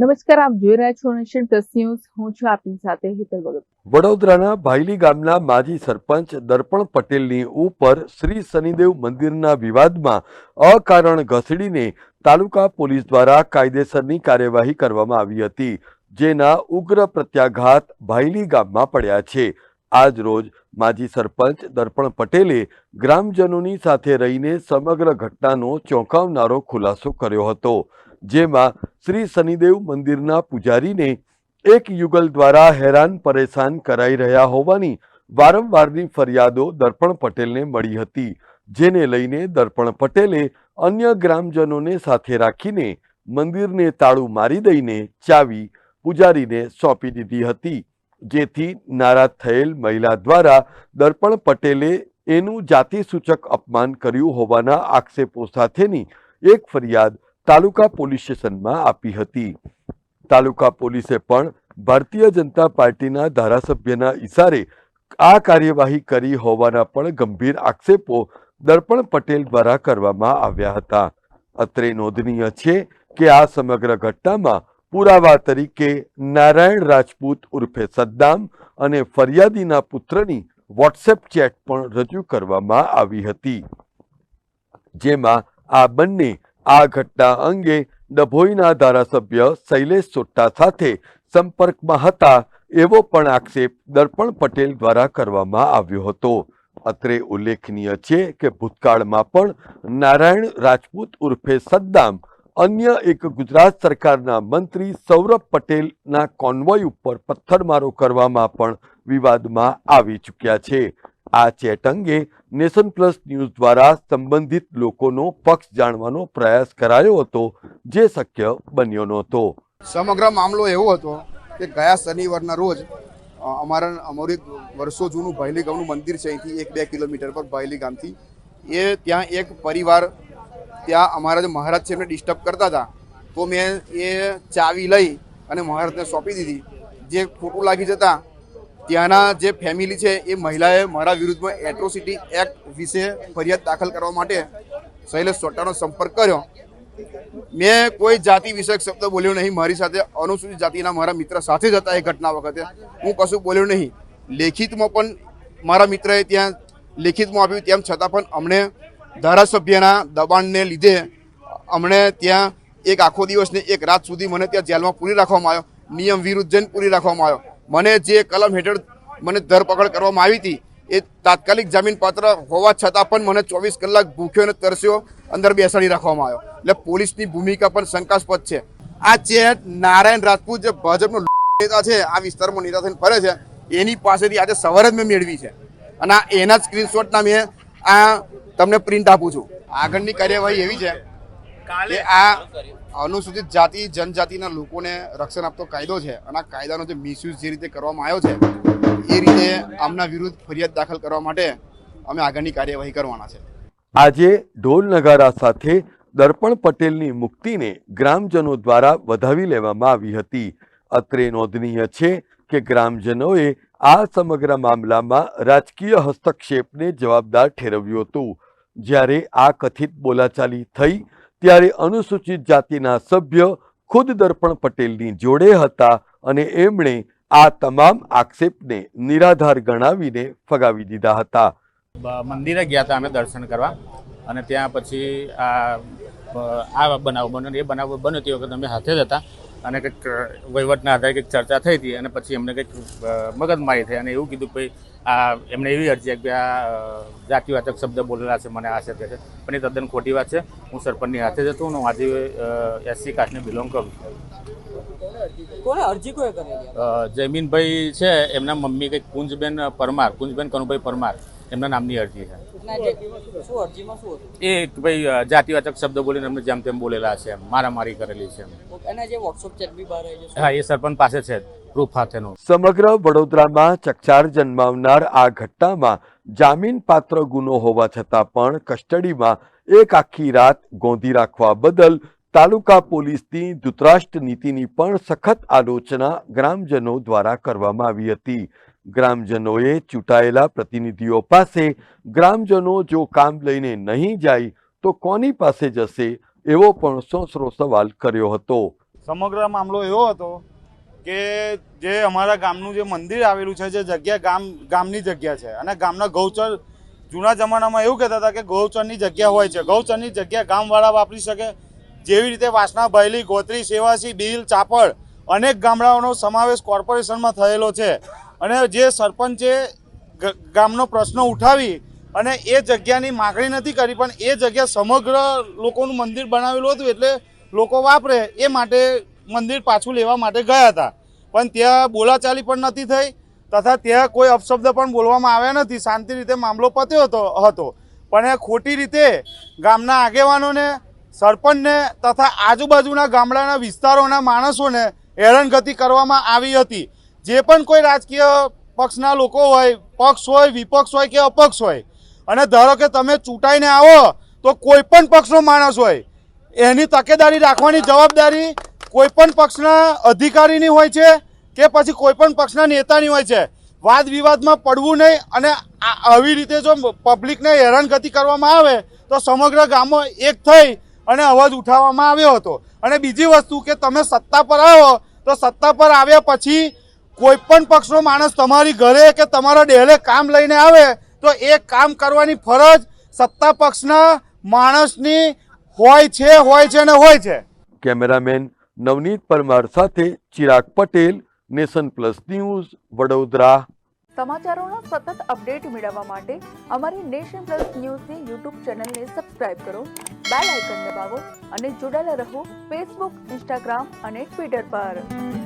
નમસ્કાર, આપ જોઈ રહ્યા છો નેશન પ્લસ ન્યૂઝ. હું છું આપની સાથે હિતલ ભગત. વડોદરાના ભાયલી ગામના માજી સરપંચ દર્પણ પટેલની ઉપર શ્રી શનિદેવ મંદિરના વિવાદમાં અકારણ ઘસડીને તાલુકા પોલીસ દ્વારા કાયદેસરની કાર્યવાહી કરવામાં આવી હતી, જેના ઉગ્ર પ્રત્યાઘાત ભાયલી ગામમાં પડ્યા છે. આજ રોજ માજી સરપંચ દર્પણ પટેલે ગ્રામજનોની સાથે રહીને સમગ્ર ઘટનાનો ચોંકાવનારો ખુલાસો કર્યો હતો, જેમાં શ્રી શનિદેવ મંદિરના પૂજારીને એક યુગલ દ્વારા હેરાન પરેશાન કરાઈ રહ્યા હોવાની વારંવારની ફરિયાદો દર્પણ પટેલને મળી હતી, જેને લઈને દર્પણ પટેલે અન્ય ગ્રામજનોને સાથે રાખીને મંદિરને તાળું મારી દઈને ચાવી પૂજારીને સોંપી દીધી હતી, જેથી નારાજ થયેલ મહિલા દ્વારા દર્પણ પટેલે એનું જાતિસૂચક અપમાન કર્યું હોવાના આક્ષેપો સાથેની એક ફરિયાદ તાલુકા પોલીસ સ્ટેશનમાં આપી હતી. તાલુકા પોલીસે પણ ભારતીય જનતા પાર્ટીના ધારાસભ્યના ઇશારે આ કાર્યવાહી કરી હોવાના પણ ગંભીર આક્ષેપો દર્પણ પટેલ દ્વારા કરવામાં આવ્યા હતા. અત્રે નોંધનીય છે કે આ સમગ્ર ઘટનામાં પુરાવા તરીકે નારાયણ રાજપૂત ઉર્ફે સદ્દામ અને ફરિયાદીના પુત્રની વોટ્સએપ ચેટ પણ રજૂ કરવામાં આવી હતી, જેમાં આ બંને આ ઘટના અંગે ડભોઈના ધારાસભ્ય શૈલેષ સોટ્ટા સાથે સંપર્કમાં હતા એવો પણ આક્ષેપ દર્પણ પટેલ દ્વારા કરવામાં આવ્યો હતો. અત્રે ઉલ્લેખનીય છે કે ભૂતકાળમાં પણ નારાયણ રાજપૂત ઉર્ફે સદ્દામ અન્ય એક ગુજરાત સરકારના મંત્રી સૌરભ પટેલના કોન્વોય ઉપર પથ્થરમારો કરવામાં પણ વિવાદમાં આવી ચૂક્યા છે. આ ચેટ અંગે નેશન પ્લસ ન્યૂઝ દ્વારા સંબંધિત લોકોનો પક્ષ જાણવાનો પ્રયાસ કરાયો હતો, જે શક્ય બન્યો નહોતો. સમગ્ર મામલો એવો હતો કે ગયા શનિવારના રોજ અમારું એક વર્ષો જૂનું ભાયલી ગામનું મંદિર છે, અહીંથી 1-2 કિલોમીટર પર ભાયલી ગામથી. ત્યાં એક પરિવાર ત્યાં અમારા જે મહારાજ છે એમને ડિસ્ટર્બ કરતા હતા, તો મેં એ ચાવી લઈ અને મહારાજને સોંપી દીધી. જે ખોટું લાગી જતા ત્યાંના જે ફેમિલી છે એ મહિલાએ મારા વિરુદ્ધમાં એટ્રોસિટી એક્ટ વિશે ફરિયાદ દાખલ કરવા માટે શૈલેષ સોટ્ટાનો સંપર્ક કર્યો. મેં કોઈ જાતિ વિષયક શબ્દ બોલ્યો નહીં. મારી સાથે અનુસૂચિત જાતિના મારા મિત્ર સાથે જ હતા એ ઘટના વખતે. હું કશું બોલ્યો નહીં. લેખિતમાં પણ મારા મિત્રએ ત્યાં લેખિતમાં આપ્યું, તેમ છતાં પણ અમને ધારાસભ્યના દબાણને લીધે અમને ત્યાં એક આખો દિવસ ને એક રાત સુધી મને ત્યાં જેલમાં પૂરી રાખવામાં આવ્યો. નિયમ વિરુદ્ધ જઈને પૂરી રાખવામાં આવ્યો. મને જે કલમ હેઠળ મને ધરપકડ કરવામાં આવી હતી એ તાત્કાલિક જામીન પાત્ર હોવા છતાં પણ મને 24 કલાક ભૂખ્યો અને તરસ્યો અંદર બેસાડી રાખવામાં આવ્યો. એટલે પોલીસની ભૂમિકા પણ શંકાસ્પદ છે. આ ચેટ નારાયણ રાજપૂત જે ભાજપનો નેતા છે, આ વિસ્તારમાં નેતા થઈને ફરે છે, એની પાસેથી આજે સવારે જ મેં મેળવી છે અને આ એના જ સ્ક્રીનશોટના મેં આ તમને પ્રિન્ટ આપું છું. આગળની કાર્યવાહી એવી છે કે આ અનુસૂચિત જાતિ જનજાતિના લોકોને રક્ષણ આપતો કાયદો છે અને આ કાયદાનો જે મિસયુઝ જે રીતે કરવામાં આવ્યો છે એ રીતે આમના વિરુદ્ધ ફરિયાદ દાખલ કરવા માટે અમે આગળની કાર્યવાહી કરવાના છે. આજે ઢોલ નગારા સાથે દર્પણ પટેલની મુક્તિને ગ્રામજનો દ્વારા વધાવી લેવામાં આવી હતી. અત્રે નોંધનીય છે કે ગ્રામજનોએ આ સમગ્ર મામલામાં રાજકીય હસ્તક્ષેપને જવાબદાર ઠેરવ્યું હતું. જ્યારે આ કથિત બોલાચાલી થઈ ત્યારે અનુસૂચિત જાતિના સભ્ય ખુદ દર્પણ પટેલની જોડે હતા અને એમણે આ તમામ આક્ષેપને નિરાધાર ગણાવીને ફગાવી દીધા હતા. મંદિરે ગયા હતા અમે દર્શન કરવા અને ત્યાં પછી આ બનાવ બન્યો. એ બનાવ બન્યો તે વખતે અમે હાથે જ હતા અને કંઈક વહીવટના આધારે કંઈક ચર્ચા થઈ હતી અને પછી એમને કંઈક મગજમારી થઈ અને એવું કીધું કે એમણે એવી અરજી કે આ જાતિવાચક શબ્દ બોલેલા છે, મને આ છે તે છે, પણ એ તદ્દન ખોટી વાત છે. હું સરપંચની હાથે જ હતો. હું આજે SC કાસ્ટને બિલોંગ કરું છું. જયમીનભાઈ છે, એમના મમ્મી કંઈક કુંજબેન કનુભાઈ પરમાર એમના નામની અરજી છે. એ ભાઈ જાતિવાચક શબ્દ બોલીને એમને જેમ તેમ બોલેલા છે, મારામારી કરેલી છે. હા, એ સરપંચ પાસે છે પ્રૂફ સાથેનો. સમગ્ર વડોદરામાં ચકચાર જન્માવનાર આ ઘટનામાં જામીન પાત્ર ગુનો હોવા છતાં પણ કસ્ટડીમાં એક આખી રાત ગોંધી રાખવા બદલ તાલુકા પોલીસની ધૃતરાષ્ટ્ર નીતિની પણ સખત આલોચના ગ્રામજનો દ્વારા કરવામાં આવી હતી. ગ્રામજનોએ ચૂંટાયેલા પ્રતિનિધિઓ પાસે ગ્રામજનો જો કામ લઈને નહીં જાય તો કોની પાસે જશે એવો પણ સોસરો સવાલ કર્યો હતો. સમગ્ર મામલો એવો હતો કે જે અમારા ગામનું જે મંદિર આવેલું છે, જે જગ્યા ગામની જગ્યા છે અને ગામના ગૌચર, જૂના જમાનામાં એવું કહેતા હતા કે ગૌચરની જગ્યા હોય છે, ગૌચરની જગ્યા ગામવાળા વાપરી શકે. જેવી રીતે વાસણા, ભાયલી, ગોત્રી, સેવાસી, બીલ, ચાપડ અનેક ગામડાઓનો સમાવેશ કોર્પોરેશનમાં થયેલો છે. અને જે સરપંચે ગામનો પ્રશ્ન ઉઠાવી અને એ જગ્યાની માગણી નથી કરી, પણ એ જગ્યા સમગ્ર લોકોનું મંદિર બનાવેલું હતું એટલે લોકો વાપરે એ માટે મંદિર પાછું લેવા માટે ગયા હતા. પણ ત્યાં બોલાચાલી પણ નથી થઈ તથા ત્યાં કોઈ અપશબ્દ પણ બોલવામાં આવ્યા નથી. શાંતિ રીતે મામલો પત્યો હતો. પણ એ ખોટી રીતે ગામના આગેવાનોને, સરપંચને તથા આજુબાજુના ગામડાના વિસ્તારોના માણસોને હેરાનગતિ કરવામાં આવી હતી. જે પણ કોઈ રાજકીય પક્ષના લોકો હોય, પક્ષ હોય, વિપક્ષ હોય કે અપક્ષ હોય, અને ધારો કે તમે ચૂંટાઈને આવો તો કોઈ પણ પક્ષનો માણસ હોય એની તકેદારી રાખવાની જવાબદારી કોઈ પણ પક્ષના અધિકારીની હોય છે કે પછી કોઈ પણ પક્ષના નેતાની હોય છે. વાદ વિવાદમાં પડવું નહીં અને આવી રીતે જો પબ્લિકને હેરાનગતિ કરવામાં આવે તો સમગ્ર ગામો એક થઈ અને અવાજ ઉઠાવવામાં આવ્યો હતો. અને બીજી વસ્તુ કે તમે સત્તા પર આવો તો સત્તા પર આવ્યા પછી કોઈ પણ પક્ષનો માણસ તમારી ઘરે કે તમારા ડેલે કામ લઈને આવે તો એ કામ કરવાની ફરજ સત્તા પક્ષના માણસની હોય છે. કેમેરામેન નવનીત પરમાર સાથે Chirag Patel, nation plus news, Vadodara. સમાચારોના સતત અપડેટ મેળવવા માટે અમારી નેશન પ્લસ ન્યૂઝની યુટ્યુબ ચેનલને સબસ્ક્રાઇબ કરો, બેલ આઇકન દબાવો અને જોડાયેલા રહો ફેસબુક, ઇન્સ્ટાગ્રામ અને ટ્વિટર પર.